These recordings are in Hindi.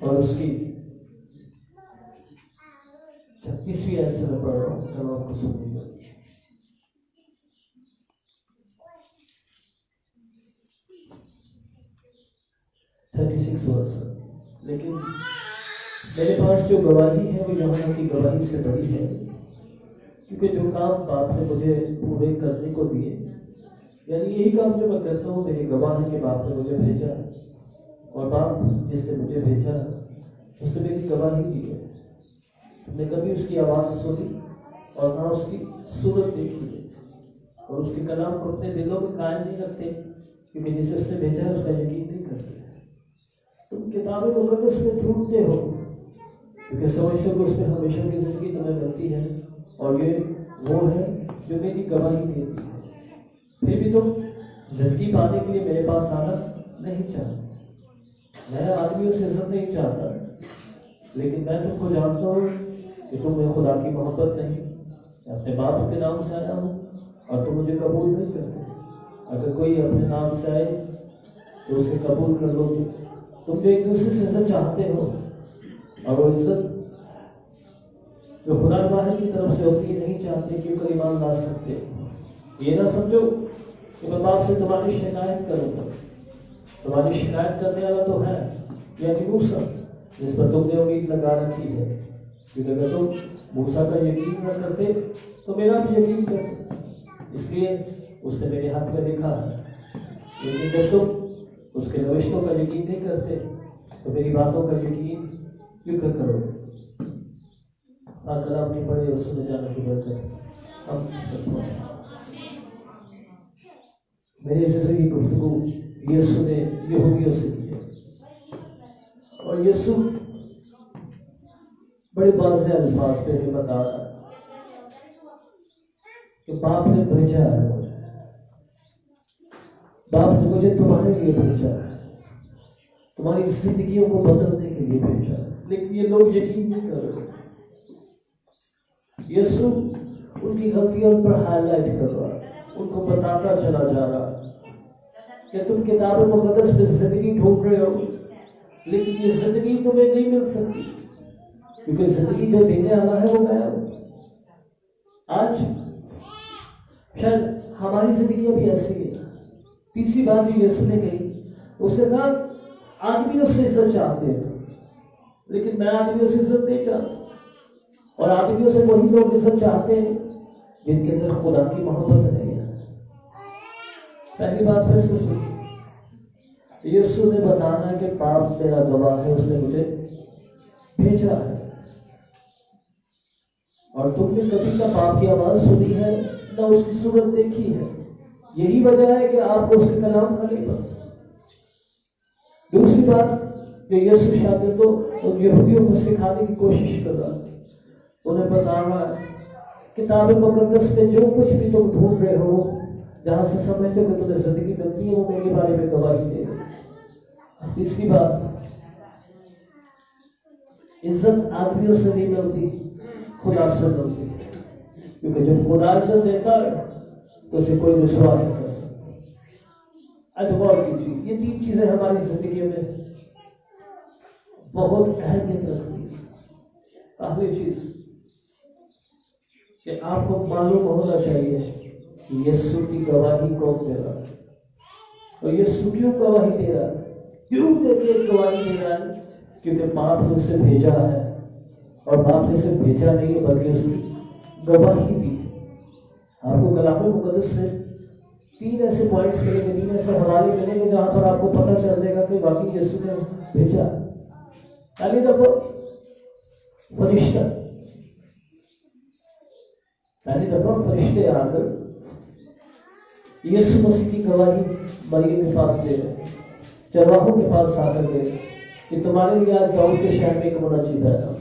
और उसकी 36वीं आयत से मैं पढ़ रहा हूँ, तब आपको सुनिएगा। 36 वर्ष। लेकिन मेरे पास जो गवाही है वो यूहन्ना की गवाही से बड़ी है, क्योंकि जो काम बाप ने मुझे पूरे करने को दिए, यानी यही काम जो मैं करता हूँ, मेरी गवाह है कि बाप ने मुझे भेजा, और बाप जिसने मुझे भेजा उसने मेरी गवाही दी है। तुमने कभी उसकी आवाज़ सुनी और ना उसकी सूरत देखी है, और उसके कलाम को अपने दिलों में कायम नहीं रखते, क्योंकि जिसे उसने भेजा है उसका यकीन नहीं करते। तुम किताबें मुकद्दस में ढूंढते हो, क्योंकि समझते हो उसमें हमेशा की जिंदगी तुम्हें मिलती है, और ये वो है जो मेरी गवाही देती है। फिर भी तुम जिंदगी पाने के लिए मेरे पास आना नहीं चाहते। मैं आदमियों से इज्जत नहीं चाहता, लेकिन मैं तुमको जानता हूँ कि तुम्हें खुदा की मोहब्बत नहीं। मैं अपने बाप के नाम से आया हूँ और तुम मुझे कबूल नहीं करते। अगर कोई अपने नाम से आए तो उसे कबूल कर लो। तुम जो एक दूसरे से इज्जत चाहते हो, और वो इज्जत जो खुदा वाहिद की तरफ से होती है नहीं चाहते, क्योंकि ईमान ला सकते। ये ना समझो कि मैं बाप से तुम्हारी शिकायत करूँगा। तुम्हारी शिकायत करने वाला तो है, यानी मूसा, जिस पर तुमने उम्मीद लगा रखी है। क्योंकि अगर तुम मूसा का यकीन न करते तो मेरा भी यकीन करते, इसलिए उसने मेरे हक में लिखा है। लेकिन जब तुम उसके रविश्तों का यकीन नहीं करते तो मेरी बातों का यकीन क्यों कर करोगे? कलाम के पढ़े और सुने जाने की बरकत हम सबको। मेरे से ये गुफ्तगू यीशु ने यहूदियों से की है, और यीशु बड़े वाज़ेह अल्फाज पे ये बता रहा है कि बाप ने भेजा है मुझे, बाप ने मुझे तुम्हारे लिए भेजा है, तुम्हारी जिंदगियों को बदलने के लिए भेजा है। लेकिन ये लोग यकीन नहीं कर रहे। यीशु उनकी गलतियों पर हाईलाइट कर रहा है, उनको बताता चला जा रहा है कि तुम किताब मुकद्दस में जिंदगी ढूंढ रहे हो, लेकिन ये जिंदगी तुम्हें नहीं मिल सकती, क्योंकि जिंदगी जो देने वाला है वो मैं हूं। आज शायद हमारी जिंदगी भी ऐसी है। तीसरी बात जो यीशु ने कही, उसने कहा आदमियों से इज्जत चाहते हैं, लेकिन मैं आदमियों से इज्जत नहीं चाहता। और आदमियों से वही लोग इज्जत चाहते हैं जिनके अंदर खुदा की मोहब्बत नहीं है। पहली बात फिर से सुनिए, यीशु ने बताना है कि बाप मेरा गवाह है, उसने मुझे भेजा है। और तुमने कभी ना बाप की आवाज सुनी है, ना उसकी सूरत देखी है। यही वजह है कि आपको उसके कलाम का नहीं पता। दूसरी बात जो यीशु शागिर्दों और यहूदियों को सिखाने की कोशिश कर रहा है, उन्हें बता रहा है किताब मुकद्दस में जो कुछ भी तुम ढूंढ रहे हो, जहां से समझते हो कि तुम्हें जिंदगी मिलती है, वो मेरे बारे में गवाही दे रहे। तीसरी बात, इज्जत आदमियों से नहीं मिलती, खुदा से मिलती है। क्योंकि जब खुदा इज्जत देता है तो उसे कोई रुसवा नहीं कर सकता। आज गौर कीजिए, ये तीन चीजें हमारी जिंदगी में बहुत अहमियत रखती है। पहली चीज कि आपको मालूम होना चाहिए कि यीशु की गवाही कौन दे रहा है, और यीशु क्यों गवाही दे रहा है। क्यों देके गवाही दे रहा है? क्योंकि बाप ने उसे भेजा है, और बाप ने सिर्फ भेजा नहीं है बल्कि उसकी गवाही दी। आपको कलाम मुकद्दस में 3 ऐसे पॉइंट्स मिलेंगे, 3 ऐसे हवाले मिलेंगे जहां पर आपको पता चल जाएगा कि वाकई यीशु ने भेजा। पहली दफा फरिश्ता, पहली दफा फरिश्ते आकर यीशु मसीह की गवाही मरियम के पास दे रहे, चरवाहों के पास आकर गए कि तुम्हारे लिए आज दाऊद के शहर में एक मुनज्जी पैदा।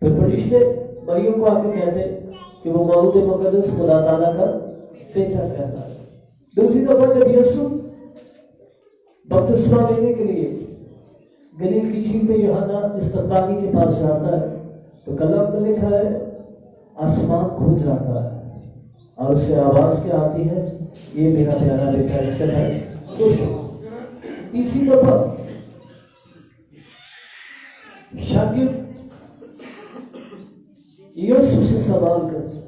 फिर फरिश्ते मरियम को आके कहते कि वो मौलूद मुकद्दस खुदा ताला का बेटा कहता है। दूसरी दफा जब यीशु बपतिस्मा लेने के लिए गलील की झील पे यूहन्ना इस्तबागी के पास जाता है, तो कलम में लिखा है आसमान खुल जाता है और उससे आवाज क्या आती है, ये मेरा प्यारा बेटा, इससे मैं खुश हूं। तीसरी दफा शागिर्द यीशु से सवाल करते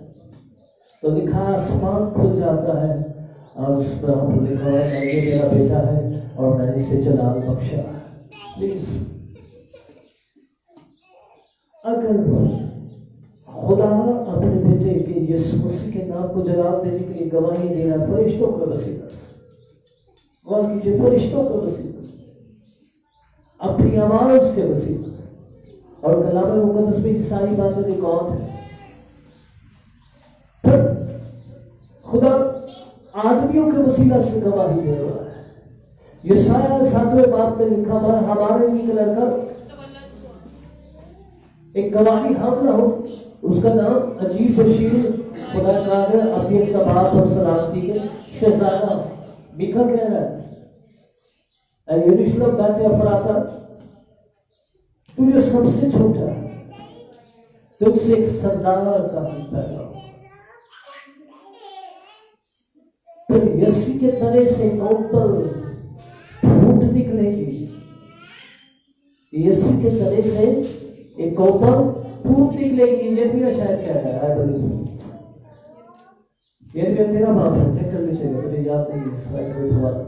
तो लिखा आसमान खुल जाता है और उस पर हम लिखा हुआ है ये मेरा बेटा है और मैंने इसे जलाल बख्शा। प्लीज, अगर खुदा अपने बेटे के यीशु मसीह के नाम को जलाल देने के लिए गवाही देना फरिश्तों का वसीला से, गवाह कीजिए फरिश्तों का वसीला से, अपनी आवाज के वसीला से, और कलाम मुकद्दस में ये सारी बातें रिकॉर्ड है। फिर खुदा आदमियों के वसीला से गवाही दे रहा है। यशायाह 7वें बाब में लिखा हुआ है हमारे एक लड़का एक गवाही हम ना हो, उसका नाम अजीब बशीर खुदा का है, अतीत का बाप और सलामती के शहजादा। मीका कह रहा है यरूशलेम बैत अफराता, तू जो सबसे छोटा है तुमसे एक सरदार का पैदा हो। फिर यस्सी के तने से कोपल फूट निकलेगी, यस्सी के तने से एक कोपल फूट निकलेगी। ये भी शायद क्या है ये भी तेरा बाप है, चेक करने चाहिए, मुझे याद नहीं स्लाइड में हुआ था।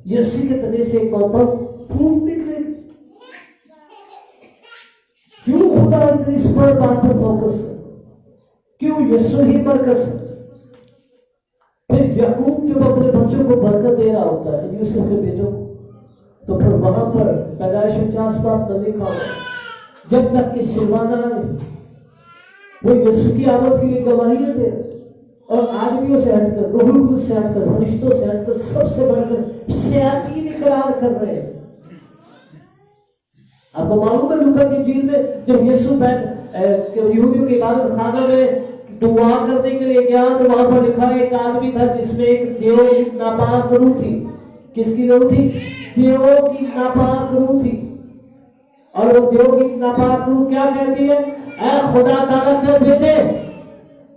यस्सी के तने से एक कोपल फूट निकलेगी। क्यों खुदा इस पर बात पर फोकस है? क्यों यीशु ही मरकज है? फिर याकूब जब अपने बच्चों को बरकत दे रहा होता है यूसुफ के बेटों को, तो फिर वहां पर पैदाइश 50 बात में लिखा हुआ जब तक कि सिलवाना आए वो यीशु की आमद के लिए गवाहियां दे और आदमियों से हटकर, रूहुल कुद्दूस से हटकर, फरिश्तों से हटकर, सबसे बढ़कर शयातीन इकरार कर रहे हैं। आपको मालूम है लूका की इंजील में जब यीशु यहूदियों के इबादत खाना में दुआ करने के लिए गया तो वहां पर लिखा एक आदमी था जिसमें एक देव की नापाक रूह थी। किसकी रूह थी? देव की नापाक रूह थी। और वो देव की नापाक रूह क्या कहती है? ऐ खुदा ताला के बेटे,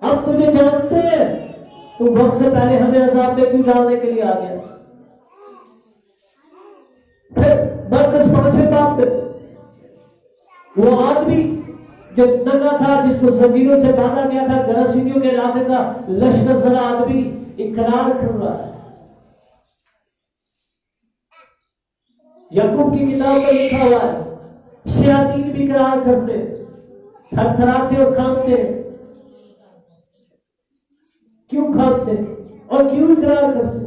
हम तुझे जानते हैं, तू वक्त से पहले हमें अजाब में क्यों डालने के लिए आ गया। फिर मरकज 5वें बाब में वो आदमी जो नंगा था, जिसको जंजीरों से बांधा गया था, गरासीनियों के इलाके का लश्कर जरा आदमी इकरार कर रहा है। याकूब की किताब में लिखा हुआ है शयातीन भी इकरार करते, थरथराते और कांपते। क्यों कांपते और क्यों इकरार करते?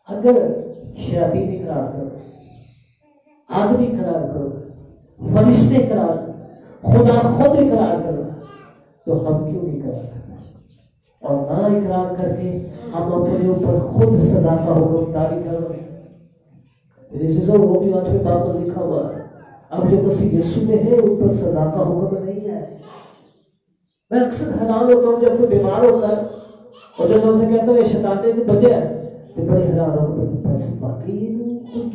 अगर शयातीन इकरार करो, आदमी इकरार करो, फरिश्ते इकरार करो, खुदा खुद इकरार करो, तो हम क्यों नहीं इकरार करते? और ना इकरार करके हम अपने ऊपर खुद सजा का हुक्म जारी कर रहे हैं। रोमी 8वें बाब में लिखा हुआ है अब जो मसीह यीशु में है उन पर सजा का हुक्म नहीं है। मैं अक्सर हैरान होता हूँ जब कोई बीमार होता है और जब मैं उनसे कहता हूँ ये शैतान ने बजा है तो बड़े हैरान होकर कोई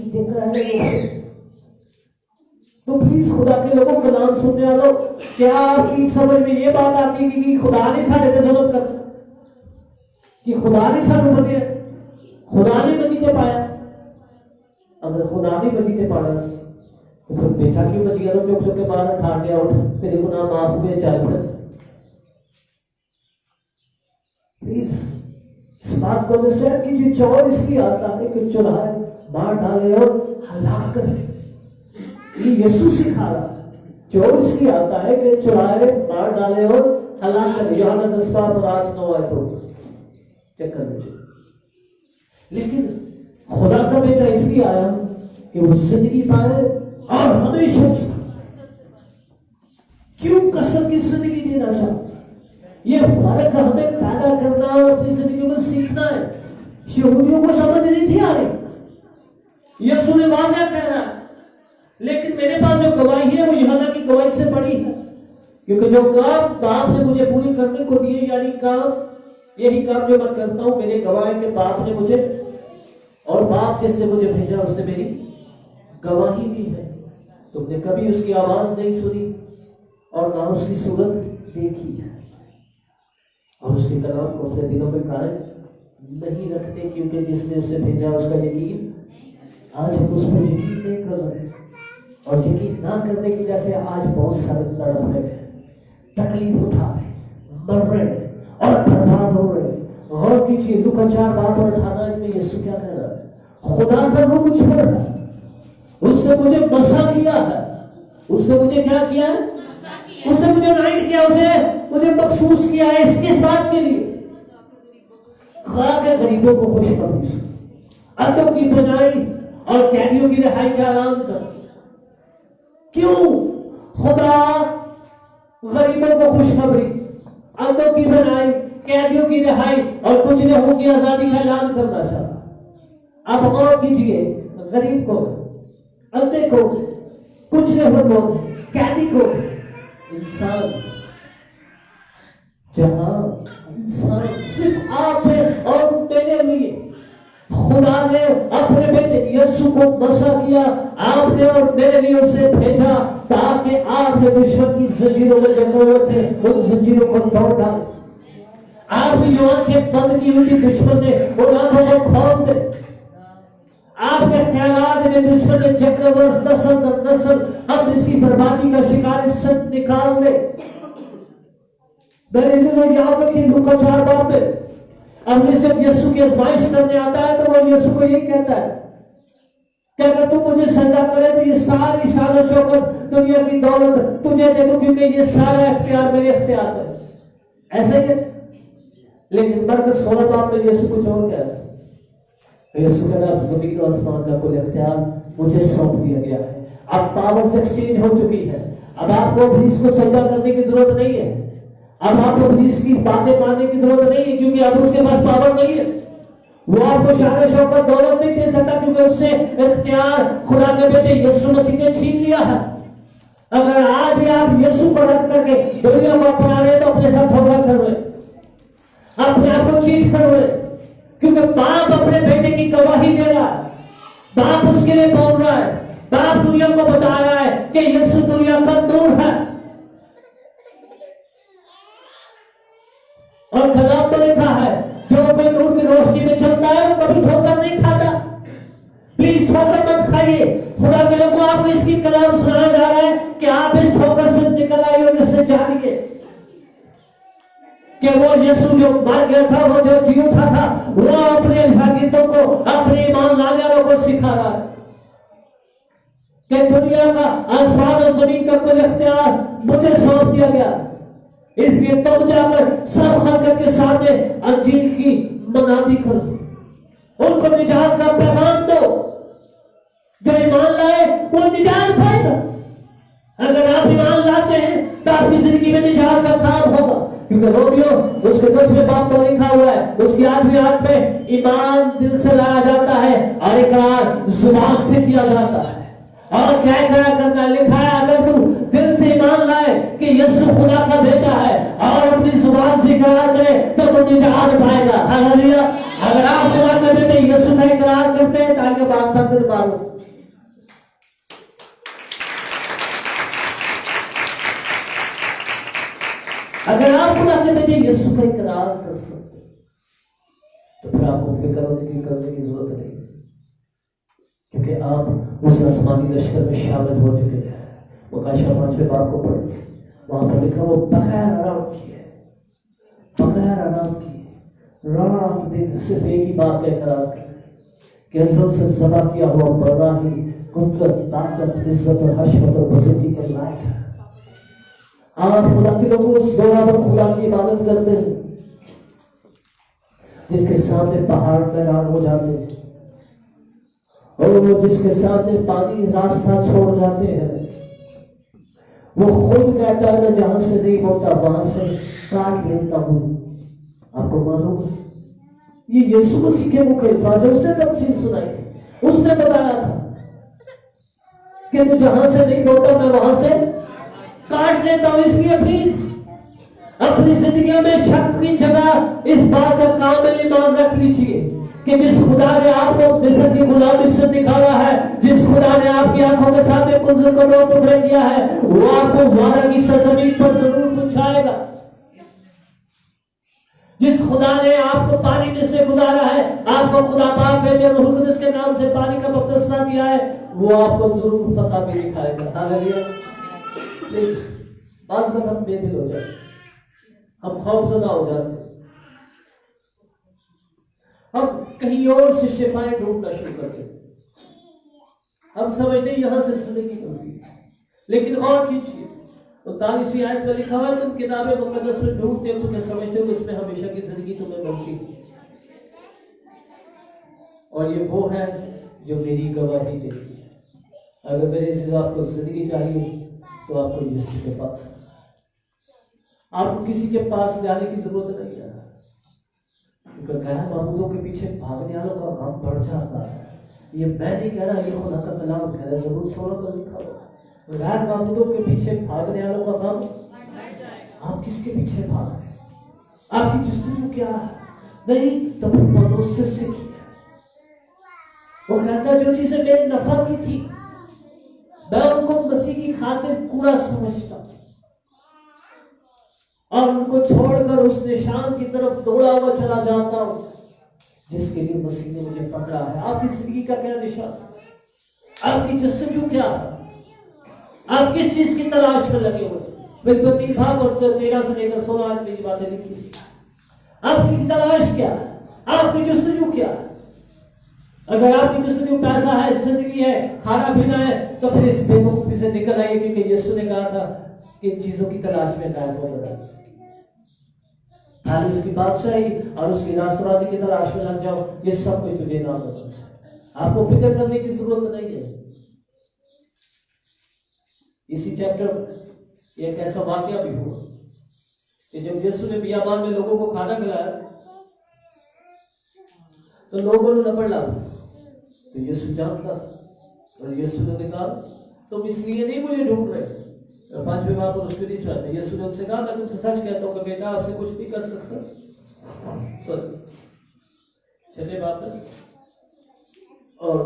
देख रहा है। तो प्लीज खुदा के लोगों का नाम सुनने वालों, क्या आपकी समझ में ये बात आती है कि खुदा ने साढ़े पे जुल्म कर, कि खुदा ने सानू बने, खुदा ने बदीते पाया? अगर खुदा ने बदीते पाया तो फिर बेटा क्यों बच गया? चुप चुप के बाहर ठाड़ गया, उठ तेरे गुनाह माफ हुए, चल फिर। प्लीज इस बात को अंडरस्टैंड कीजिए। चोर इसलिए आता है कि चुराए, मार डाले और हलाक करे। ये यीशु सिखा रहा है। चोर इसलिए आता है कि चुराए, मार डाले और हलाक करे। यूहन्ना 10:8-9 चेक कर लीजिए। लेकिन खुदा का बेटा इसलिए आया कि वो जिंदगी पाए और हमेशा की। क्यों कसम की जिंदगी देना चाहता? ये फर्क हमें पैदा करना और अपनी जिंदगी में सीखना है। यहूदियों को समझ नहीं थी आ रही, यीशु ने वाज़ह कह रहा है, लेकिन मेरे पास जो गवाही है वो यूहन्ना की गवाही से बड़ी है। क्योंकि जो काम बाप ने मुझे पूरी करने को दिए, यानी काम, यही काम जो मैं करता हूं, मेरे गवाह के बाप ने मुझे, और बाप जिसने मुझे भेजा उसने मेरी गवाही भी है। तुमने कभी उसकी आवाज नहीं सुनी और ना उसकी सूरत देखी है, और उसके कलाम को अपने दिलों में कायम नहीं रखते, क्योंकि जिसने उसे भेजा उसका यकीन आज हम उस पर यकीन नहीं कर रहे। और यकीन ना करने की वजह से आज बहुत सारे तड़प रहे हैं, तकलीफ उठा रहे, मर रहे और बर्बाद हो रहे। गौर कीजिए, लूका 4:58 में यीशु क्या कह रहा है? खुदा का रूह मुझ पर है, उसने मुझे मसा किया है। उसने मुझे क्या किया है? उसने मुझे नाइट किया, उसे मुझे मखसूस किया है। किस बात के लिए? खा के गरीबों को खुशखबरी, अंधों की भलाई और कैदियों की रिहाई का ऐलान कर। क्यों? खुदा गरीबों को खुशखबरी, अंधों की भलाई, कैदियों की रिहाई और कुचले की आजादी का ऐलान करना चाहा। आप गौर कीजिए, गरीब को, अंधे को, कुचले को, कैदी को, इंसान, जहां इंसान सिर्फ आप है और मेरे लिए खुदा ने अपने बेटे यीशु को मसा किया, आपने और मेरे लिए उसे भेजा ताकि आपने दुश्मन की जंजीरों में जकड़े हुए थे उन जंजीरों को तोड़ डाले। आपकी जो आंखें बंद की हुई थी दुश्मन ने उन आंखों को खोल दे। आपके ख्यालात में दुश्मन ने जकड़े हुए नस्ल दर नस्ल हम इसी बर्बादी का शिकार इससे निकाल दे। मैंने याद रखी लूका 4 में अब जब यीशु की आजमाइश करने आता है तो वो यीशु को यही कहता है कि अगर तू मुझे सजदा करे तो ये सारी शान शौकत दुनिया की दौलत तुझे दे दूं, क्योंकि ये सारा इख्तियार मेरे इख्तियार में। ऐसे ही लेकिन मरकज 16 में यीशु कुछ और कहता है। यीशु कहता है अब जमीन और आसमान का कुल इख्तियार मुझे सौंप दिया गया है। अब पावर्स एक्सचेंज हो चुकी है। अब आपको इब्लीस को सजदा करने की जरूरत नहीं है। अब आपको इब्लीस की बातें मानने की जरूरत नहीं है, क्योंकि अब उसके पास पावर नहीं है। वो आपको शान शौकत दौलत नहीं दे सकता, क्योंकि उससे इख्तियार खुदा के बेटे यीशु मसीह ने छीन लिया है। अगर आज भी आप यीशु को रद्द करके दुनिया को अपना रहे तो अपने साथ धोखा कर रहे, अपने आप को चीट कर रहे, क्योंकि बाप अपने बेटे की गवाही दे रहा है, बाप उसके लिए बोल रहा है, बाप दुनिया को बता रहा है कि यीशु दुनिया का नूर है। और कलाम में लिखा है जो कोई नूर की रोशनी में चलता है वो कभी ठोकर नहीं खाता। प्लीज ठोकर मत खाइए। खुदा के लोगों आपको इसकी कलाम सुनाया जा रहा है कि आप इस ठोकर से निकल आइए और इससे जानिए कि वो यीशु जो मर गया था, वो जो जी उठा था, वो अपने शागिर्दों को, अपने ईमान लाने वालों को सिखा रहा है कि दुनिया का आसमान और जमीन का कुल इख्तियार मुझे सौंप दिया गया। इसलिए तुम जाकर सब खल्क के सामने अंजील की मनादी करो, उनको निजात का पैगाम दो। जो ईमान लाए वो निजात पाएगा। अगर आप ईमान लाते हैं तो आपकी जिंदगी में निजात का काम होगा, क्योंकि रोमियो उसके 10वें बाब में लिखा हुआ है, उसकी 8वीं आयत में ईमान दिल से लाया जाता है और इकरार जुबान से किया जाता है। और क्या इकरार करना लिखा है? अगर तू दिल से ईमान लाए कि यीशु खुदा का बेटा है और अपनी जुबान से इकरार करे तो तू निजात पाएगा। हालेलुया। अगर आप खुदा के बेटे यीशु का इकरार करते हैं ताकि बात का फिर मारो। अगर आप खुदा के बेटे यीशु का इकरार कर सकते तो फिर आपको फिक्र करने की जरूरत नहीं, क्योंकि आप उस आसमानी लश्कर में शामिल हो चुके हैं। वो काशा 5वें बाब को पढ़े, वहां पर लिखा वो बगैर आराम किए, बगैर आराम किए रात दिन सिर्फ एक ही बात का इकरार करें कि अज़ल से ज़बा किया हुआ बड़ा ही कुदरत, ताकत, इज्जत और हशमत और बुजुर्गी के लायक है। आप खुदा के लोगों उस बराबर खुदा की इबादत करते हैं जिसके सामने पहाड़ मैदान हो जाते हैं और जिसके सामने पानी रास्ता छोड़ जाते हैं। वो खुद कहता है मैं जहां से नहीं बोलता वहां से काट लेता हूं। आपको मालूम ये यीशु मसीह के मुख अल्फाज है, उसने तफसीर सुनाई थी, उसने बताया था कि मैं जहां से नहीं बोलता मैं वहां से काट लेता हूं। इसलिए प्लीज अपनी जिंदगी में शक की जगह इस बात का कामिल ईमान रख लीजिए कि जिस खुदा ने आपको मिस्र की गुलामी से निकाला है, जिस खुदा ने आपकी आंखों के सामने कुदरत को दो टुकड़े किया है, वो आपको वादा की सरजमीन पर जरूर पहुंचाएगा। जिस खुदा ने आपको पानी में से गुजारा है, आपको खुदा पाक बेटे रूह कुद्दूस के नाम नाम से पानी का बपतिस्मा दिया है, वो आपको जरूर फतह भी दिखाएगा। हालेलुया। प्लीज बात खत्म, बेदिल हो जाए, हम खौफजदा हो जाते, हम कहीं और से शिफाएं ढूंढना शुरू करते। हम समझते यहां से जिंदगी मिलती, लेकिन और कीजिए 39वीं आयत में लिखा हुआ है, तुम किताबे मुकद्दस में ढूंढते हो, तुम समझते हो कि उसमें हमेशा की जिंदगी तुम्हें मिलती है, और ये वो है जो मेरी गवाही देती है। अगर मेरे से आपको जिंदगी चाहिए तो आपको यीशु के पास, आपको किसी के पास जाने की जरूरत नहीं है। गैर मामूदों के पीछे भागने वालों का गम बढ़ जाता है। ये मैं नहीं कह रहा, ये खुदा का कलाम कह रहा है, जरूर 16 पर लिखा हुआ। गैर मामूदों के पीछे भागने वालों का गम, आप किसके पीछे भाग रहे हैं? आपकी जस्तजू क्या है? नहीं तो पौलुस से सीखिए। वो कहता जो चीजें मेरे नफा की थी मैं उनको मसीह की खातिर कूड़ा समझता और उनको छोड़कर उस निशान की तरफ दौड़ा हुआ चला जाता हूं जिसके लिए मसीह ने मुझे पकड़ा है। आपकी जिंदगी का क्या निशान? आपकी जस्तजू क्या है? आप किस चीज की तलाश में लगे हुए? बिल्कुल 3 भाग और 13 से लेकर 16 की बातें लिखी। आपकी तलाश क्या है? आपकी जस्तजू क्या है? अगर आपकी जस्तजू पैसा है, जिंदगी है, खाना पीना है, तो फिर इस बेवकूफी से निकल आइए, क्योंकि यीशु ने कहा था कि इन चीजों की तलाश में गायब हो रहा है। खाली उसकी बादशाही और उसकी राष्ट्रवादी की तलाश में लग जाओ, ये सब कुछ तुझे ना पसंद है। आपको फिक्र करने की जरूरत नहीं है। इसी चैप्टर में एक ऐसा वाकया भी हुआ कि जब यीशु ने बियाबान में लोगों को खाना खिलाया तो लोगों ने लपड़ ला, तो यीशु जानता, और यीशु ने कहा तुम इसलिए नहीं मुझे ढूंढ रहे। 5वें बार पर उसके नहीं सुनाते। यीशु ने उनसे कहा मैं तुमसे सच कहता हूं कि बेटा आपसे कुछ नहीं कर सकता। छठे बार पर और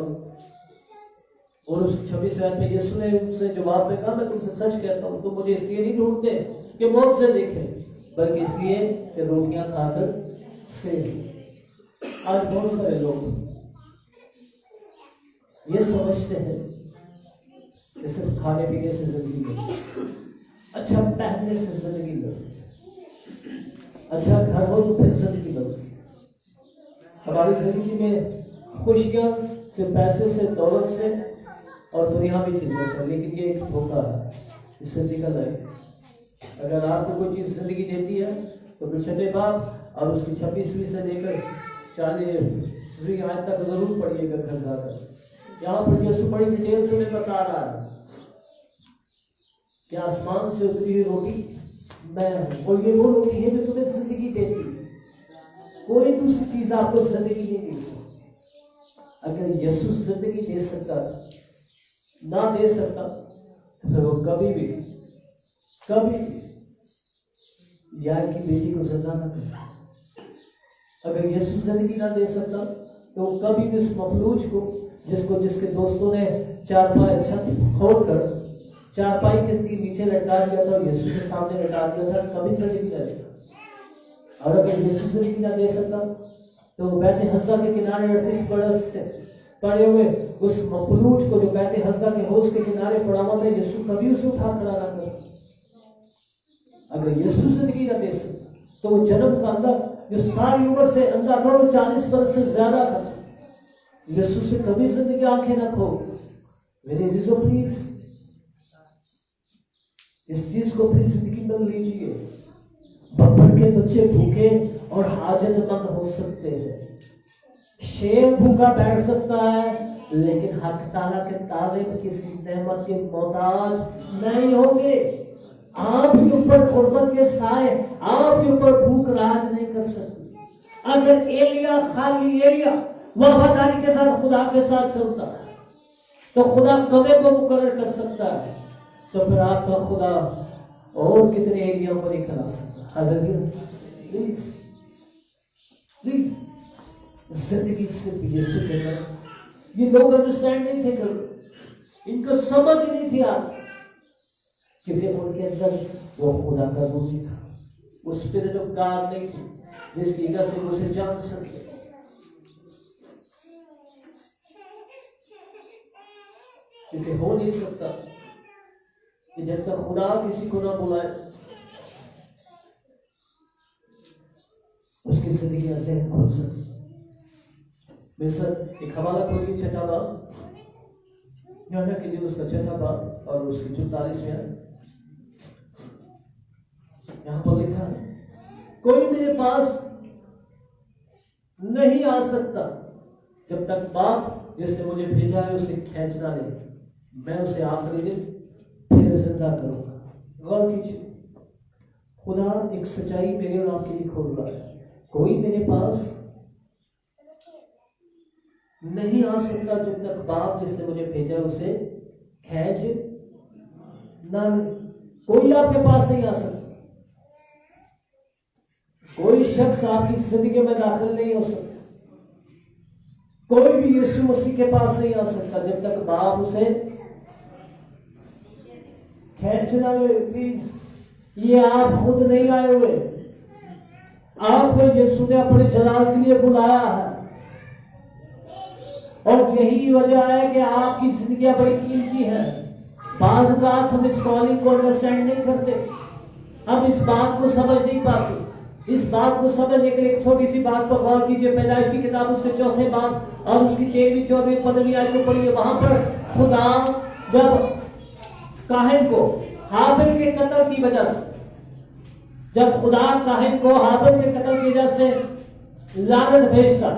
उस 26 आयत में यीशु ने उनसे जवाब में कहा मैं तुमसे सच कहता हूं तुम मुझे इसलिए नहीं ढूंढते कि मौत से देखें, बल्कि इसलिए कि रोटियां खाकर से। आज बहुत सारे लोग ये समझते हैं कि सिर्फ खाने पीने से जिंदगी मिलती, अच्छा पहनने से जिंदगी मिलती, अच्छा घर हो तो फिर जिंदगी मिलती। हमारी जिंदगी में खुशियां सिर्फ पैसे से, दौलत से और दुनियावी चीजों से, लेकिन ये एक धोखा है, इससे निकल आए। अगर आपको कोई चीज जिंदगी देती है तो फिर छठे बाब और उसकी 26वीं से लेकर 40वीं आयत तक जरूर पढ़िएगा घर जाकर। यहाँ पर यीशु बड़ी डिटेल से बता रहा है कि आसमान से उतरी हुई रोटी मैं हूं, और ये वो रोटी है जो तुम्हें जिंदगी देती है। कोई दूसरी चीज आपको जिंदगी नहीं दे सकती। अगर यीशु जिंदगी दे सकता ना दे सकता तो फिर वो कभी भी यार की बेटी को जिंदा न करता। अगर यीशु जिंदगी ना दे सकता तो कभी भी उस मफलूज को जिसके दोस्तों ने चारपाई छत खोलकर चारपाई के नीचे लटका दिया था, यीशु के सामने लटका दिया था, कभी जिंदगी ना देता। और अगर यीशु जिंदगी ना दे सकता तो बैते हस्दा के किनारे 38 बरस पड़े हुए उस मफलूज को जो बैते हस्दा के होश के किनारे पड़ा हुआ था, यीशु कभी उसे उठा खड़ा ना करता। अगर यीशु जिंदगी ना दे सकता तो वो जन्म का अंधा जो सारी उम्र से अंधा था, वो 40 बरस से ज्यादा था, यीशु से कभी जिंदगी आंखें ना खो। मेरे अजीजों प्लीज इस चीज को अपनी जिंदगी में लीजिए। बब्बर के बच्चे भूखे और हाजतमंद हो सकते हैं, शेर भूखा बैठ सकता है, लेकिन हक ताला के तालिब किसी नेमत के मोहताज नहीं होंगे। आपके ऊपर गुर्बत के साए, आपके ऊपर भूख राज नहीं कर सकती। अगर एलिया खाली एलिया वफादारी के साथ खुदा के साथ चलता है तो खुदा कमे को मुकर्रर कर सकता है, तो फिर आपका खुदा और कितने एलिया को नहीं खिला सकता। हालेलुया। प्लीज जिंदगी सिर्फ यीशु के नाम। ये लोग अंडरस्टैंड नहीं थे कर, इनको समझ ही नहीं थी आप, क्योंकि उनके अंदर वो खुदा का रूह नहीं था, वो स्पिरिट ऑफ गॉड नहीं थी जिसकी वजह से उसे जान सकते। क्योंकि हो नहीं सकता कि जब तक खुदा किसी को ना बुलाए उसकी जिंदगी ऐसे हो सकती। बेशक एक हवाला खोलिए 6वां बाब, यूहन्ना के लिए उसका 6वां बाब और उसकी 44वें आयत। यहां पर लिखा है, कोई मेरे पास नहीं आ सकता जब तक बाप जिसने मुझे भेजा है उसे खींच ना ले। मैं उसे आखिरी दिन फिर जिंदा करूंगा। गौर कीजिए, खुदा एक सच्चाई मेरे और आपके लिए खोल रहा है। कोई मेरे पास नहीं आ सकता जब तक बाप जिसने मुझे भेजा उसे खींच ना ले। कोई आपके पास नहीं आ सकता। कोई शख्स आपकी जिंदगी में दाखिल नहीं हो सकता। कोई भी यीशु मसीह के पास नहीं आ सकता जब तक बाप उसे खींच ना ले। प्लीज, ये आप खुद नहीं आए हुए, आपको यीशु ने अपने जलाल के लिए बुलाया है। और यही वजह है कि आपकी जिंदगी बड़ी कीमती है। बाज़ औक़ात हम इस कॉलिंग को अंडरस्टैंड नहीं करते, हम इस बात को समझ नहीं पाते। इस बात को समझने के लिए एक छोटी सी बात पर गौर कीजिए। पैदाइश की किताब उसके 4वें बाब और उसकी 13वीं 14वीं 15वीं आयत को पढ़िए। वहां पर खुदा जब काहिन को हाबिल के कत्ल की वजह से, जब खुदा काहिन को हाबिल के कत्ल की वजह से लानत भेजता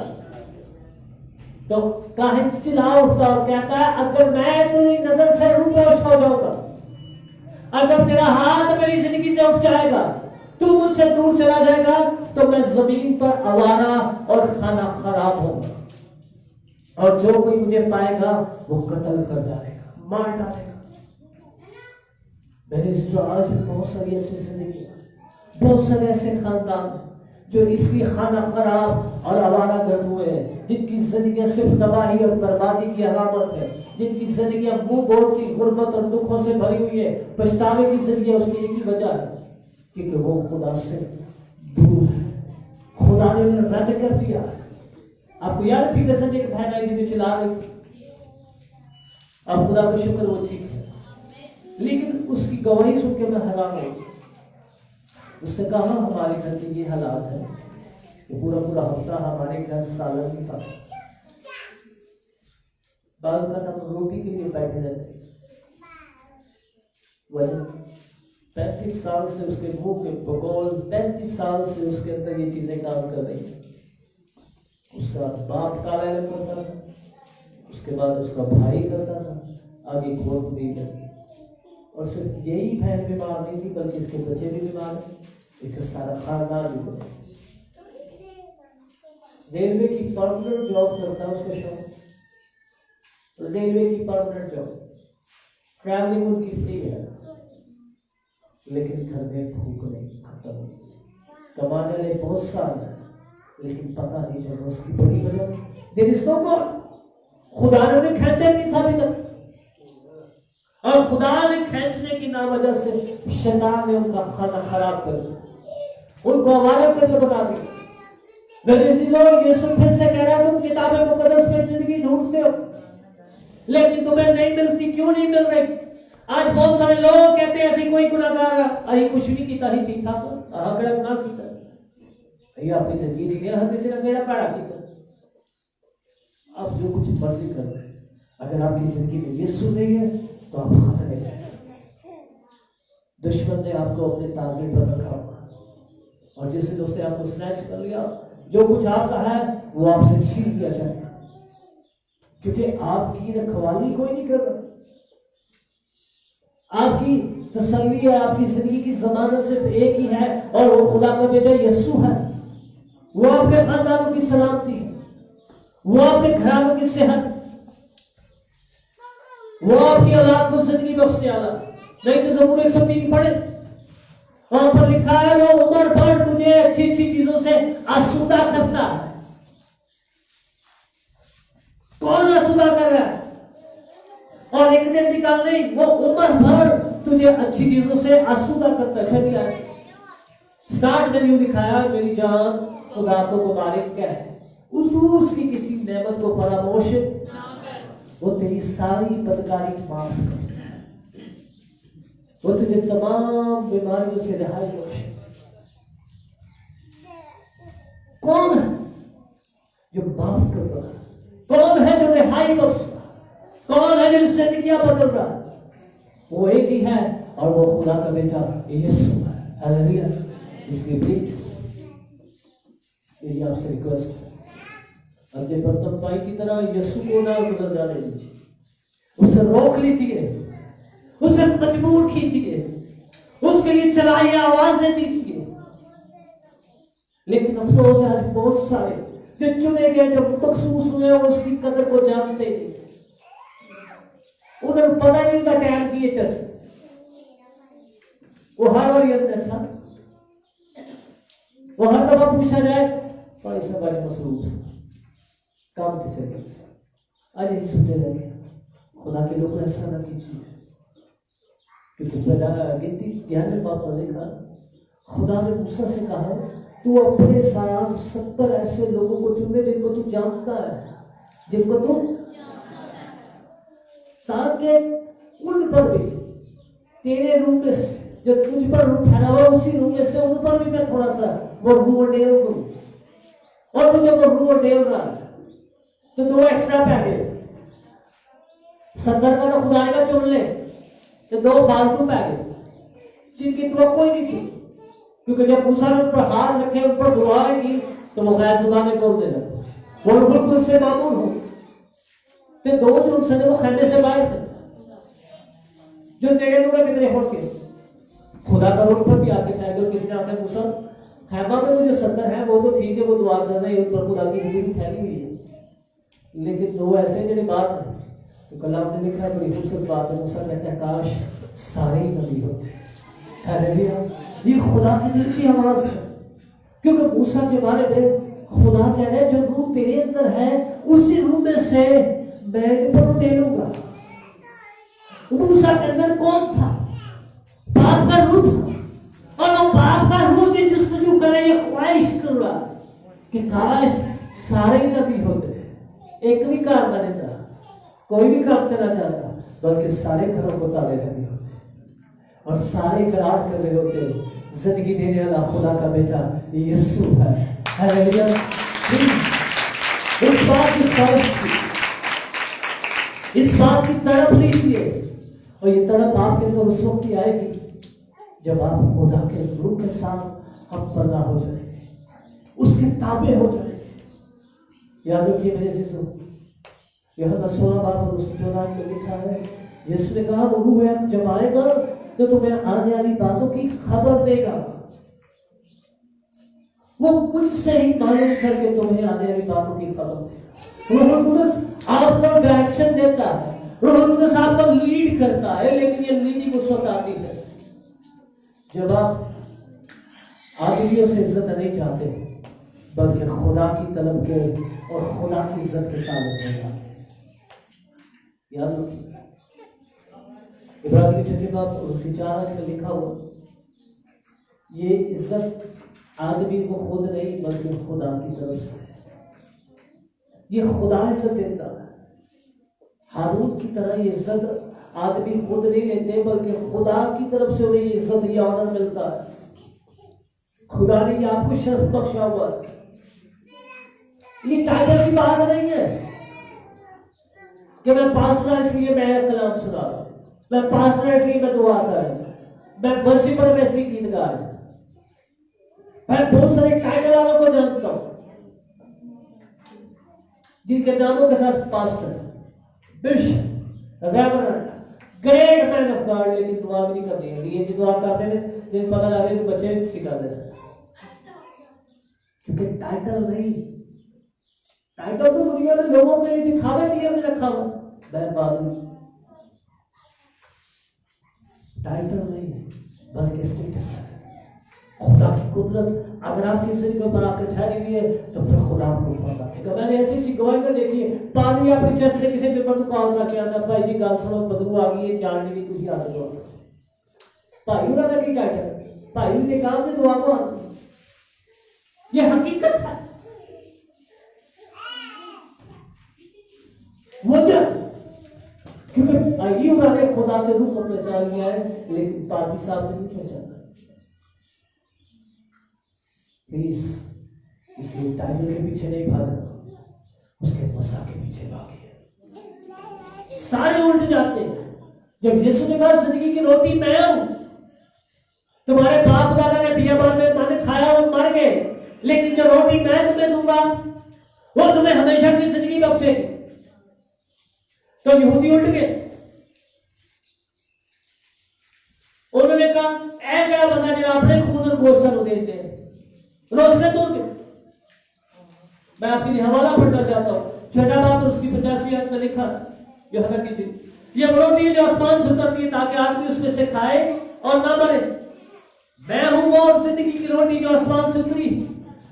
तो काहिन चिल्ला उठता और कहता है, अगर मैं तेरी नजर से रूपोश हो जाऊंगा, अगर तेरा हाथ मेरी जिंदगी से उठ जाएगा, तू मुझसे दूर चला जाएगा, तो मैं जमीन पर आवारा और खाना खराब होगा, और जो कोई मुझे पाएगा वो कत्ल कर डालेगा, मार डालेगा। मेरे जो आज बहुत सारी ऐसी जिंदगी, बहुत सारे ऐसे खानदान जो इसकी खाना खराब और आवारा गर्द हुए हैं, जिनकी जिंदगी सिर्फ तबाही और बर्बादी की अलामत है, जिनकी जिंदगी मुंह बोल की गुर्बत और दुखों से भरी हुई है, पछतावे की जिंदगी। उसकी एक ही वजह है, क्योंकि वो खुदा से दूर है। खुदा ने उन्हें रद्द कर दिया। आपको याद फिर संजय की बहन आई थी जो चिल्ला रही थी, अब खुदा का शुक्र वो ठीक है, लेकिन उसकी गवाही सुन के मैं हैरान हो गया। उससे कहा हमारे घर के ये हालात है कि पूरा पूरा हफ्ता हमारे घर सालन नहीं था। बाज़ औक़ात हम रोटी के लिए बैठे रहते। वजह 35 साल से उसके मुंह के बकौल, 35 साल से उसके अंदर ये चीजें काम कर रही है। उसका बाप कार्यालय करता था, उसके बाद उसका भाई करता था, आगे खोज नहीं लगी। और सिर्फ यही बहन बीमार नहीं थी, बल्कि इसके बच्चे भी बीमार थे, इसका सारा खानदान भी बीमार। रेलवे की परमानेंट जॉब करता है उसका शौक, रेलवे की परमानेंट जॉब, ट्रैवलिंग उनकी फ्री है, लेकिन घर में भूख नहीं खत्म हुई। कमाने में बहुत साल है, लेकिन पता नहीं चला उसकी बड़ी वजह देयर इज नो गॉड। खुदा ने उन्हें खींचा ही नहीं था अभी तक, और खुदा ने खींचने की ना वजह से शैतान ने उनका खाना खराब कर दिया, उनको आवारा करके बना दिया। मेरे अजीजों, यीशु फिर से कह रहा है, तुम किताबें मुकद्दस में जिंदगी ढूंढते हो, लेकिन तुम्हें नहीं मिलती। क्यों नहीं मिल रही? आज बहुत सारे लोग कहते हैं ऐसे कोई गुनाहगार अरे कुछ नहीं किया ही ठीक था, मेरा गुनाह किया ये अपनी जिंदगी जी लिया, हर किसी ने मेरा पैड़ा किया। अब जो कुछ मर्जी कर रहे हैं, अगर आपकी जिंदगी में यीशु नहीं है तो आप खतरे में हैं। दुश्मन ने आपको अपने टारगेट पर रखा हुआ, और जिस दोस्त ने आपको स्नैच कर लिया, जो कुछ आपका है वो आपसे छीन लिया जाएगा, क्योंकि आपकी रखवाली कोई नहीं कर रहा। आपकी तसल्ली है, आपकी जिंदगी की जमानत सिर्फ एक ही है, और वो खुदा का बेटा यीशु है। वो आपके खानदानों की सलामती, वो आपके घरानों की सेहत, वो आपकी औलाद को जिंदगी बख्शने वाला। नहीं तो ज़बूर 103 पढ़े, वहां पर लिखा है, वो उम्र भर तुझे अच्छी अच्छी चीजों से आसूदा करता है। कौन आसूदा कर रहा है? और एक दिन निकाल नहीं, वो उम्र भर तुझे अच्छी चीजों से आसूदा करता है। चलिए स्टार्ट में यूं दिखाया, मेरी जान खुदा को मुबारक कह, उसकी किसी नेमत को फरामोश वो तेरी सारी बदकारी माफ कर दे, वो तुझे तमाम बीमारियों से रिहाई बख्शे। कौन है जो माफ कर रहा है? कौन है जो रिहाई बख्श रहा है? कौन है जो जिंदगियां बदल रहा है? वो एक ही है और वो खुदा का बेटा यीशु है। हालेलुया। इसलिए प्लीज मेरी आपसे रिक्वेस्ट है, अपने बर्तन भाई की तरह यीशु को ना बदल जाने दीजिए, उसे रोक लीजिए, उसे मजबूर कीजिए, उसके लिए चलाइए, आवाजें दीजिए। लेकिन अफसोस है आज बहुत सारे जो चुने गए, जो मखसूस हुए, वो उसकी कदर को जानते नहीं, उन्हें पता नहीं था टाइम की ये चर्च वो हर बार ये अच्छा, वो हर दफा पूछा जाए भाई साहब बड़े मसरूफ काम तो चले आज ऐसे सुनने लगे। खुदा के लोग ऐसा ना कीजिए, क्योंकि गिनती 11वें बाप में लिखा खुदा ने मूसा से कहा तू अपने साथ 70 ऐसे लोगों को चुने जिनको तू जानता है, जिनको तू ताकि उन पर भी तेरे रूप में से जो तुझ पर रूप ठहरा हुआ उसी रूप में से उन पर भी मैं थोड़ा सा वो रूह डेल करूं। और मुझे वो रूह डेल रहा तो 2 एक्स्ट्रा पैके 70 का तो खुदा ने चुन ले, तो 2 फालतू पैके जिनकी तो कोई नहीं थी, क्योंकि जब मूसा ने उन पर हाथ रखे, उन पर दुआएं की, तो वो गैर जुबान में बोल देना वो बिल्कुल से मामूल हो। तो 2 जो उनसे वो खैमे से बाहर थे, जो टेढ़े टूढ़े कितने होट के खुदा का रूप पर भी आके था। अगर किसी ने आके मूसा खैमा में तो जो 70 है वो तो ठीक है, वो दुआ कर रहे हैं, उन पर खुदा की हुजूरी फैली हुई है, लेकिन 2 ऐसे जो बात है तो कलाम ने लिखा है, बड़ी खूबसूरत बात है। मूसा कहते हैं काश सारे ही नबी होते। हालेलुया। ये खुदा की दिल की आवाज है, क्योंकि मूसा के बारे में खुदा कह रहे हैं जो रूह तेरे अंदर है उसी रूह में से मैं इन पर उड़ेलूंगा। मूसा के अंदर कौन था? बाप का रूह था, और वो बाप का रूह की जुस्तजू करे, ये ख्वाहिश कर रहा कि काश सारे नबी होते, एक भी काम ना देता, कोई भी काम करना चाहता, बल्कि सारे घरों को ताले नबी होते और सारे करार कर रहे होते जिंदगी देने वाला खुदा का बेटा यीशु है। हालेलुया। इस बात की तड़प लीजिए, और ये तड़प आपके अंदर उस वक्त ही आएगी जब आप खुदा के रूह के साथ हम पैदा हो जाएंगे, उसके ताबे हो जाएंगे। याद रखिए मेरे से यहाँ 16 बार और उसकी 14 में लिखा है, यीशु ने कहा वो रूह है जब आएगा तो तुम्हें आने वाली बातों की खबर देगा, वो मुझसे ही मालूम करके तुम्हें आने वाली बातों की खबर देगा। रूह कुदस आपको डायरेक्शन देता है, रूह कुदस आपको लीड करता है, लेकिन ये लीडिंग उस वक्त आती है जब आप आदमियों से इज्जत नहीं चाहते, बल्कि खुदा की तलब के और खुदा की इज्जत के ताल्लुक में आते। याद रखिए इब्राहिम की 6 बात उसकी 4 में लिखा हुआ, ये इज्जत आदमी को खुद नहीं बल्कि खुदा की तरफ से है। ये खुदा इज्जत देता है। हारून की तरह ये इज्जत आदमी खुद नहीं लेते, बल्कि खुदा की तरफ से उन्हें ये इज्जत ये ऑनर मिलता है। खुदा ने ये आपको शर्फ बख्शा हुआ है। ये टाइगर की बात नहीं है कि मैं पास्टर इसलिए मैं कलाम सुना रहा हूं, मैं पास्टर इसलिए मैं दुआ कर रहा हूं, मैं वर्शिपर में इसलिए गीत गा रहा हूं। मैं बहुत सारे टाइटल वालों को जानता हूं जिनके नामों के साथ pastor, bishop, reverend, great man of God, लेकिन दुआ भी नहीं करनी है। ये दुआ करने में जिन पता लगे तो बच्चे भी सिखा दे सकते, क्योंकि टाइटल नहीं, टाइटल तो दुनिया में लोगों के लिए दिखावे के लिए हमने रखा हुआ, बहबाजी टाइटल नहीं है बल्कि स्टेटस है। खुदा की कुदरत अगर आपकी जिंदगी में बनाकर ठहरी हुई है तो फिर खुदा आपको फैला देगा। मैंने ऐसी ऐसी गवाहियां देखी है, पादरी अपनी चर्च से किसी पेपर को कॉल करके आता, भाई जी गाल सुनो बदबू आ गई है, जानने की कुछ याद हो भाई उन्होंने की टाइटल भाई ने कहा दुआ को आती, ये हकीकत है। वो जब क्योंकि अय्यूब ने खुदा के रूप को पहचान लिया है, लेकिन पापी साहब ने नहीं पहचाना। प्लीज इसलिए टाइटल के पीछे नहीं भागना, उसके मसा के पीछे भागिए। सारे उल्ट जाते हैं। जब यीशु ने कहा जिंदगी की रोटी मैं हूं, तुम्हारे बाप दादा ने बियाबान में मैंने खाया और मर गए, लेकिन जो रोटी मैं तुम्हें दूंगा वो तुम्हें हमेशा की जिंदगी बख्शेगी। तो यहूदी उल्ट गए। उन्होंने कहा ऐ क्या बंदा जो अपने खून और गोश्त को देते हैं, रोज के तौर पे। मैं आपके लिए हवाला पढ़ना चाहता हूं, 6 बात और उसकी 50वीं आयत में लिखा, यूहन्ना की दी, ये वो रोटी है जो आसमान से उतरती है ताकि आदमी उसमें से खाए और ना मरे। मैं हूं वो जिंदगी की रोटी जो आसमान से उतरी।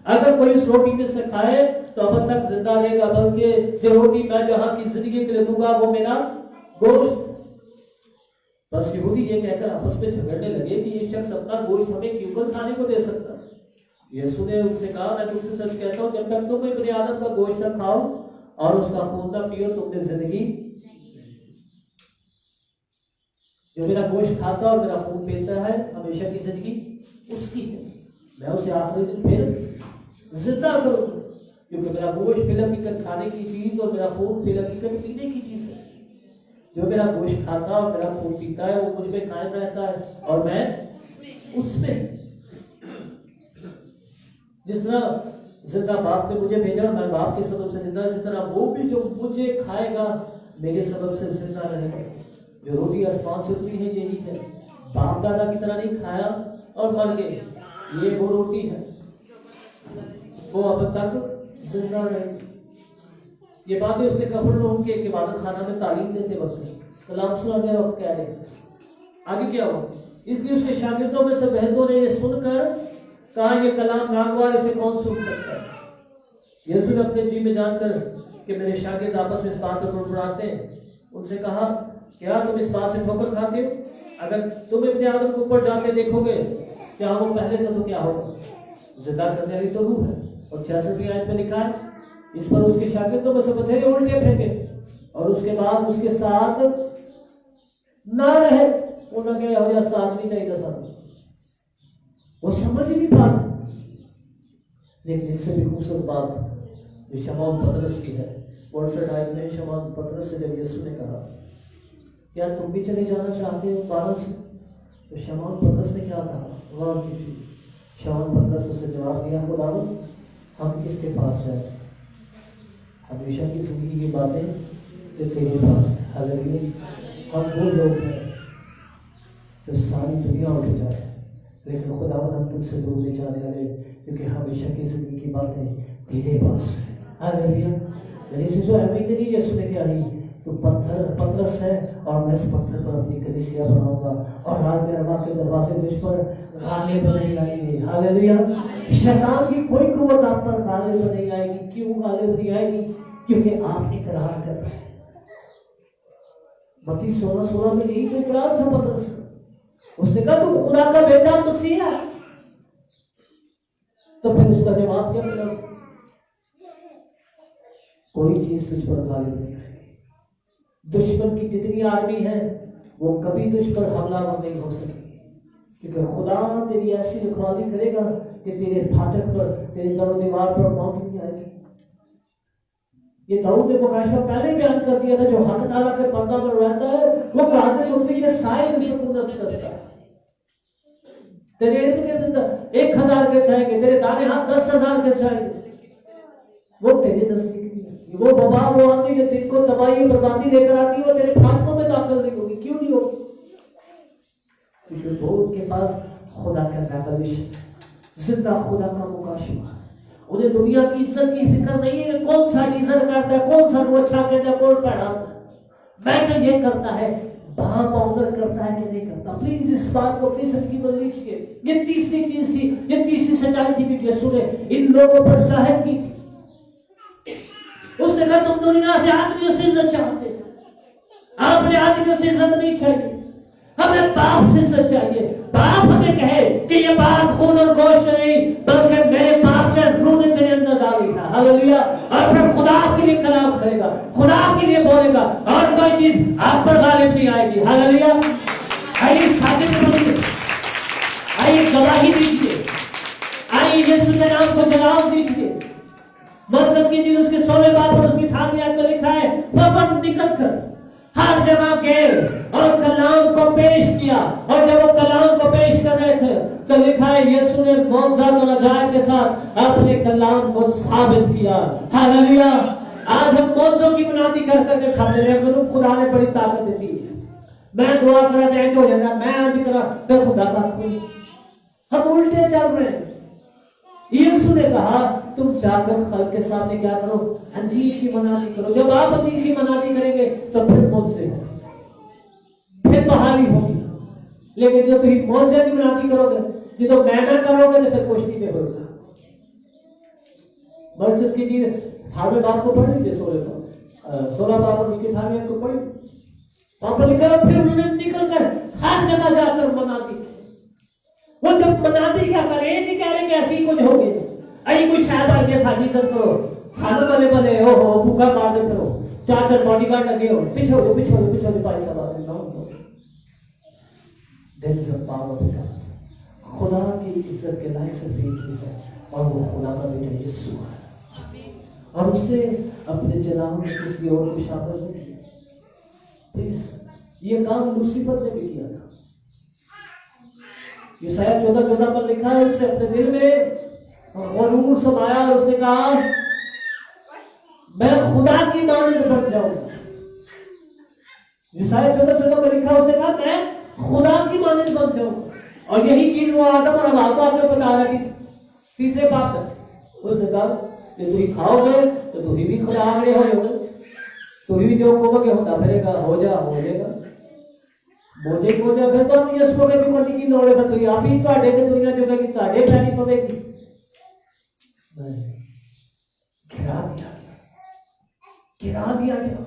अगर कोई उस रोटी में से खाए तो अब तक जिंदा रहेगा, बल्कि जो रोटी मैं जहां की जिंदगी के लिए दूंगा वो मेरा गोश्त। बस यहूदी ये कहकर आपस में झगड़ने लगे कि ये शख्स अपना गोश्त हमें क्यों कर खाने को दे सकता। यीशु ने उनसे कहा, मैं तुमसे सच कहता हूं, जब तक तुम इब्ने आदम का गोश्त न खाओ और उसका खून न पियो, तुमने जिंदगी। जो मेरा गोश्त खाता और मेरा खून पीता है, हमेशा की जिंदगी उसकी है। मैं उसे आखिरी दिन फिर जिंदा करूंगा, क्योंकि मेरा गोश्त फिर हकीकत खाने की चीज और मेरा खून फिर हकीकत पीने की चीज है। जो मेरा गोश्त खाता और मेरा खून पीता है वो मुझ में कायम रहता है और मैं उसमें। जिस तरह जिंदा बाप ने मुझे भेजा, मैं बाप के सबब से जिंदा, जिस तरह वो भी जो मुझे खाएगा मेरे सबब से जिंदा रहेगा। जो रोटी आसमान से उतरी है यही है। बाप दादा की तरह नहीं खाया और मर गए, ये वो रोटी है, वो अब तक जिंदा रहेगी। ये बातें उससे कफरनहूम के इबादत खाना में तालीम देते वक्त कलाम सुनाते वक्त कह रहे। आगे क्या हुआ? इसलिए उसके शागिर्दों में से बहनों ने ये सुनकर कहा, ये कलाम नागवार, इसे कौन सुन सकता है। यीशु ने अपने जी में जानकर कि मेरे शागिर्द आपस में इस बात पर बुड़बुड़ाते हैं, उनसे कहा, क्या तुम इस बात से ठोकर खाते हो? अगर तुम इब्ने आदम के ऊपर जाके देखोगे क्या वो पहले तो क्या होगा? जिंदा करने वाली तो रूह है। और 66वीं आयत में लिखा है, इस पर उसके शागिर्दों में से बथेरे उल्टे फेंके और उसके बाद उसके साथ ना रहे। उन्होंने कहा हमें अस्ताद नहीं चाहिए साथ, वो समझ ही नहीं पा। लेकिन इससे भी खूबसूरत बात जो शमौन पतरस की है, 68 आयत में शमौन पतरस से जब यीशु ने कहा, क्या तुम भी चले जाना चाहते हो 12 से? तो शमौन पतरस ने क्या कहा? गौर कीजिए। शमौन पतरस उसे जवाब दिया, खुदावंद हम किसके पास जाए? हमेशा की जिंदगी की बातें तो तेरे पास है। हालेलुया। हम वो लोग हैं जो सारी दुनिया उठ जाए, लेकिन खुदावंद हम तुझसे दूर नहीं जाने वाले, क्योंकि हमेशा की जिंदगी की बातें तेरे पास है। हालेलुया। लेकिन जो अहमियत नहीं यीशु ने क्या ही, तो पतरस है और मैं इस पत्थर पर अपनी कलीसिया बनाऊंगा और रात में अरबा के दरवाजे तुझ पर गालिब नहीं आएंगे। हालेलुया। शैतान की कोई कुव्वत आप पर गालिब नहीं आएगी। क्यों गालिब नहीं आएगी? क्योंकि आप इकरार कर रहे हैं। मत्ती 16:16 में यही तो इकरार था पतरस का। उसने कहा तू खुदा का बेटा मसीह है। तो फिर उसका जवाब क्या मिला? कोई चीज तुझ पर गालिब नहीं आएगी। दुश्मन की जितनी आर्मी है वो कभी तुझ पर हमलावर नहीं हो सकेगी, क्योंकि खुदा तेरी ऐसी रखवाली करेगा कि तेरे फाटक पर, तेरे दरो दीवार पर मौत नहीं आएगी। ये दाऊद ने मुकाशवा पहले बयान कर दिया था, जो हक ताला के पर्दा पर रहता है वो कातिल उठने के साए में सुकूनत करता है। तेरे इर्द गिर्द 1000 के जाएंगे, तेरे दाने हाथ 10,000 के जाएंगे, वो तेरे नजदीक नहीं। वो बबा, वो आती जो तेरे को तबाही बर्बादी लेकर आती है, वो तेरे फाटकों में दाखिल नहीं होगी। क्यों नहीं होगी? क्योंकि वो उनके पास खुदा का पैगलिश, जिंदा खुदा का मुकाशवा है। उन्हें दुनिया की इज्जत की फिक्र नहीं है कि कौन सा इज्जत करता है, कौन सा वो अच्छा कहता है, कौन पैड़ा मैटर ये करता है वहां पाउडर करता है कि नहीं करता। प्लीज इस बात को अपनी जिंदगी में लीजिए। ये तीसरी चीज थी, ये तीसरी सच्चाई थी कि यीशु ने इन लोगों पर जाहिर की। उसने कहा तुम दुनिया से आदमियों से इज्जत चाहते हो, आपने आदमियों से इज्जत नहीं चाहिए, हमें बाप से इज्जत चाहिए। बाप हमें कहे कि ये बात खून और गोश्त नहीं, बल्कि मेरे बाप के रूह ने तेरे अंदर डाली था। हालेलुया। और फिर खुदा के लिए कलाम करेगा, खुदा के लिए बोलेगा, और कोई चीज आप पर गालिब नहीं आएगी। हालेलुया। आइए साबित करिए, आइए गवाही दीजिए, आइए यीशु के नाम को जलाल दीजिए। मरकज के दिन उसके 16 बाब और उसकी 18वीं आयत में लिखा है, वह निकल कर हर जगह गए और कलाम को पेश किया। और जब वो कलाम को पेश कर रहे थे तो लिखा है यीशु ने मौजूद और अजायब के साथ अपने कलाम को साबित किया। हालेलुया। आज हम मौजूद की मुनादी कर करके खाते हैं, तो खुदा ने बड़ी ताकत दी है। मैं दुआ करा तो हो जाता, मैं आज करा तो खुदा का कोई, हम उल्टे चल रहे हैं। यीशु ने कहा तुम जाकर खल के सामने क्या करो, अंजीर की मनादी करो। जब आप अंजीर की मनादी करेंगे तो फिर मुझसे फिर बहाली होगी। लेकिन जब तुम मौजे की मनादी करोगे, ये तो मैं ना करोगे तो फिर कुछ नहीं होगा। बस जिसकी चीज 18वें बाब को पढ़ लीजिए, 16 बाब और उसके 18वें को पढ़, वहां पर लिखा फिर उन्होंने निकल कर हर जगह जाकर मनादी। वो जब मनादी क्या करे, नहीं कह रहे कि ऐसे ही कुछ हो गए, अई कुछ शायद आ गया साड़ी सब करो, खाना बने बने हो भूखा मारने करो, 4 बॉडीगार्ड लगे हो, पीछे हो भाई सब आदमी ना हो। There is a power of God. खुदा की इज्जत के लायक से की है, और वो खुदा का बेटा यीशु है, और उसे अपने जलाल में किसी और को शामिल नहीं किया। प्लीज, ये काम लूसीफर ने भी किया था। यशायाह 14:14 पर लिखा है, उसने अपने दिल में गरूर समाया और उसने कहा मैं खुदा की मानद बन जाऊंगा। यशायाह 14:14 पर लिखा, उसने कहा मैं खुदा की मानद बन जाऊंगा। और यही चीज वो आदम और हवा को आपने बता रहा कि तीसरे पाप में उसने कहा कि तुम ही खाओगे तो तुम ही भी खुदा आगे हो जाओगे, तुम ही जो कहोगे होता फिरेगा, हो जाएगा मोजे फिर तो हम यीशु के जो करने की लोड़ है, तो आप ही ਤੁਹਾਡੇ ਤੇ ਦੁਨੀਆ ਚੁੱਕੇਗੀ, ਤੁਹਾਡੇ ਪੈਣੀ ਪਵੇਗੀ। गिरा दिया गया।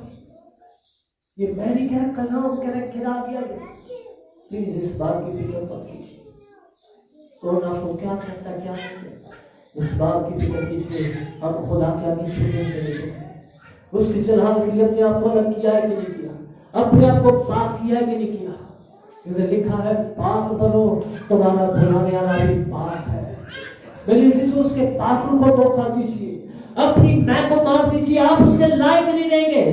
ये मैं नहीं कह रहा, कलाम कह रहा, गिरा दिया गया। प्लीज इस बात की फिक्र मत कीजिए कौन आपको क्या कहता क्या नहीं कहता, इस बात की फिक्र कीजिए हम खुदा के आगे छूने से नहीं छूटे। उसकी जलाल के लिए अपने आप को अलग किया है कि नहीं किया, अपने आप को पाक किया है कि नहीं किया। लिखा है पाक बनो, तुम्हारा बुलाने वाला भी पाक है। उसके पापों को धोखा दीजिए, अपनी मैं को मार दीजिए, आप उसके लायक नहीं रहेंगे।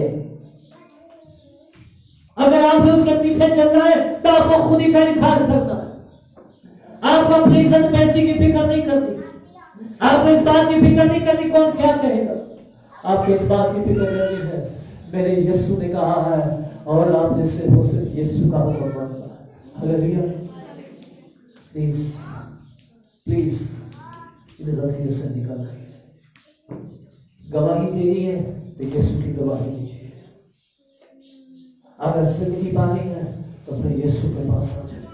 अगर आप भी उसके पीछे चल रहे हैं तो आपको खुद ही का इनकार करना है। आपको अपनी इज्जत पैसे की फिक्र नहीं करनी, आपको इस बात की फिक्र नहीं करनी कौन क्या कहेगा, आपको इस बात की फिक्र करनी है मेरे यीशु ने कहा है, और आपने सिर्फ यीशु का हुक्म मानना है। हालेलुया। प्लीज प्लीज इन गलतियों से निकलना है। गवाही देनी है तो यीशु की गवाही दीजिए। अगर जिंदगी पानी है तो फिर यीशु के पास आ जाए,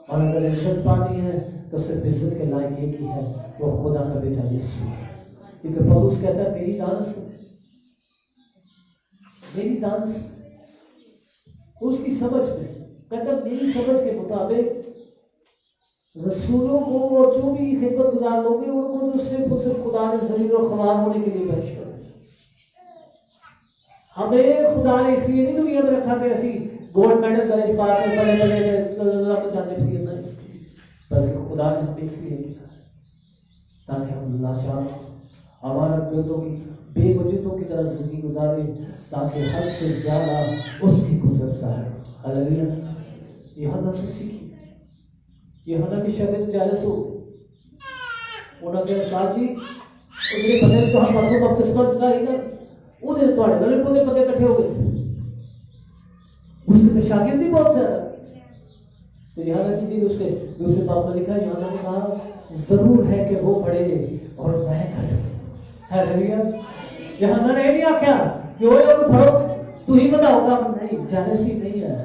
और अगर इज्जत पानी है तो सिर्फ इज्जत के लायक एक ही है, वो खुदा का बेटा यीशु है। क्योंकि पौलुस कहता है मेरी दानस उसकी समझ में, कहता मेरी समझ के मुताबिक रसूलों को और जो भी खिदमत गुजार लोग हैं उनको तो सिर्फ खुदा ने जमीन और खबार होने के लिए पेश कर दिया। हमें खुदा ने इसलिए नहीं दुनिया में रखा कि ऐसी गोल्ड मेडल कॉलेज पास में बड़े बचाने के लिए नहीं, बल्कि खुदा ने हमें इसलिए किया ताकि हम लाचार हमारा गिरदों की बेवजूदों की तरह जिंदगी गुजारे, ताकि हद से ज्यादा उसकी कुदरत साहब। हालेलुया। यूहन्ना से सीखिए, यूहन्ना के शागिर्द जालस हो उन्होंने साजी उनके बने तो हम परसों बपतिस्मा का ही ना उन्हें तोड़े वाले पूरे पते इकट्ठे हो गए, उसके शागिर्द भी बहुत सारा। तो यूहन्ना की दिन उसके दूसरे बाप में लिखा, यूहन्ना ने कहा जरूर है कि वो बढ़े और मैं घटूं। हालेलुया। यूहन्ना ने नहीं आख्या कि वो भरो तू ही बताओगा, नहीं, जालसी नहीं है,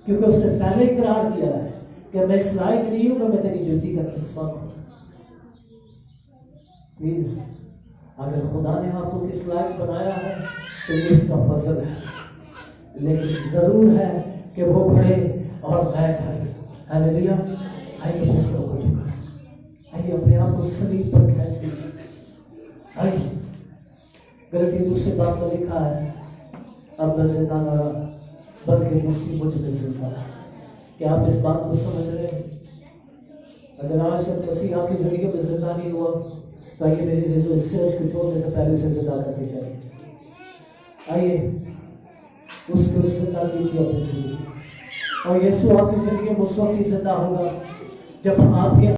क्योंकि उसने पहले इकरार किया है कि मैं इस लायक नहीं हूं, मैं तेरी जूती का किस्मत हूं। प्लीज, अगर खुदा ने आपको किस लायक बनाया है तो ये इसका फजल है, लेकिन जरूर है कि वो बढ़े और मैं घटूं। हालेलुया। आइए अपने सर को झुका, आइए अपने आप को उस सलीब पर खींच लीजिए। आइए, गलती दूसरे बात में लिखा है, अब मैं जिंदा ना रहा बल्कि मसीह मुझ में जिंदा है। क्या आप इस बात को समझ रहे हैं? अगर आज तक मसीह आपकी जिंदगी में जिंदा नहीं हुआ तो आइए मेरी जिंदगी सिर्फ को छोड़ने से पहले से जिंदा करके जाइए। आइए उसको जिंदा कीजिए अपनी जिंदगी, और यीशु आपकी जिंदगी में उस वक्त ही जिंदा होगा जब आपके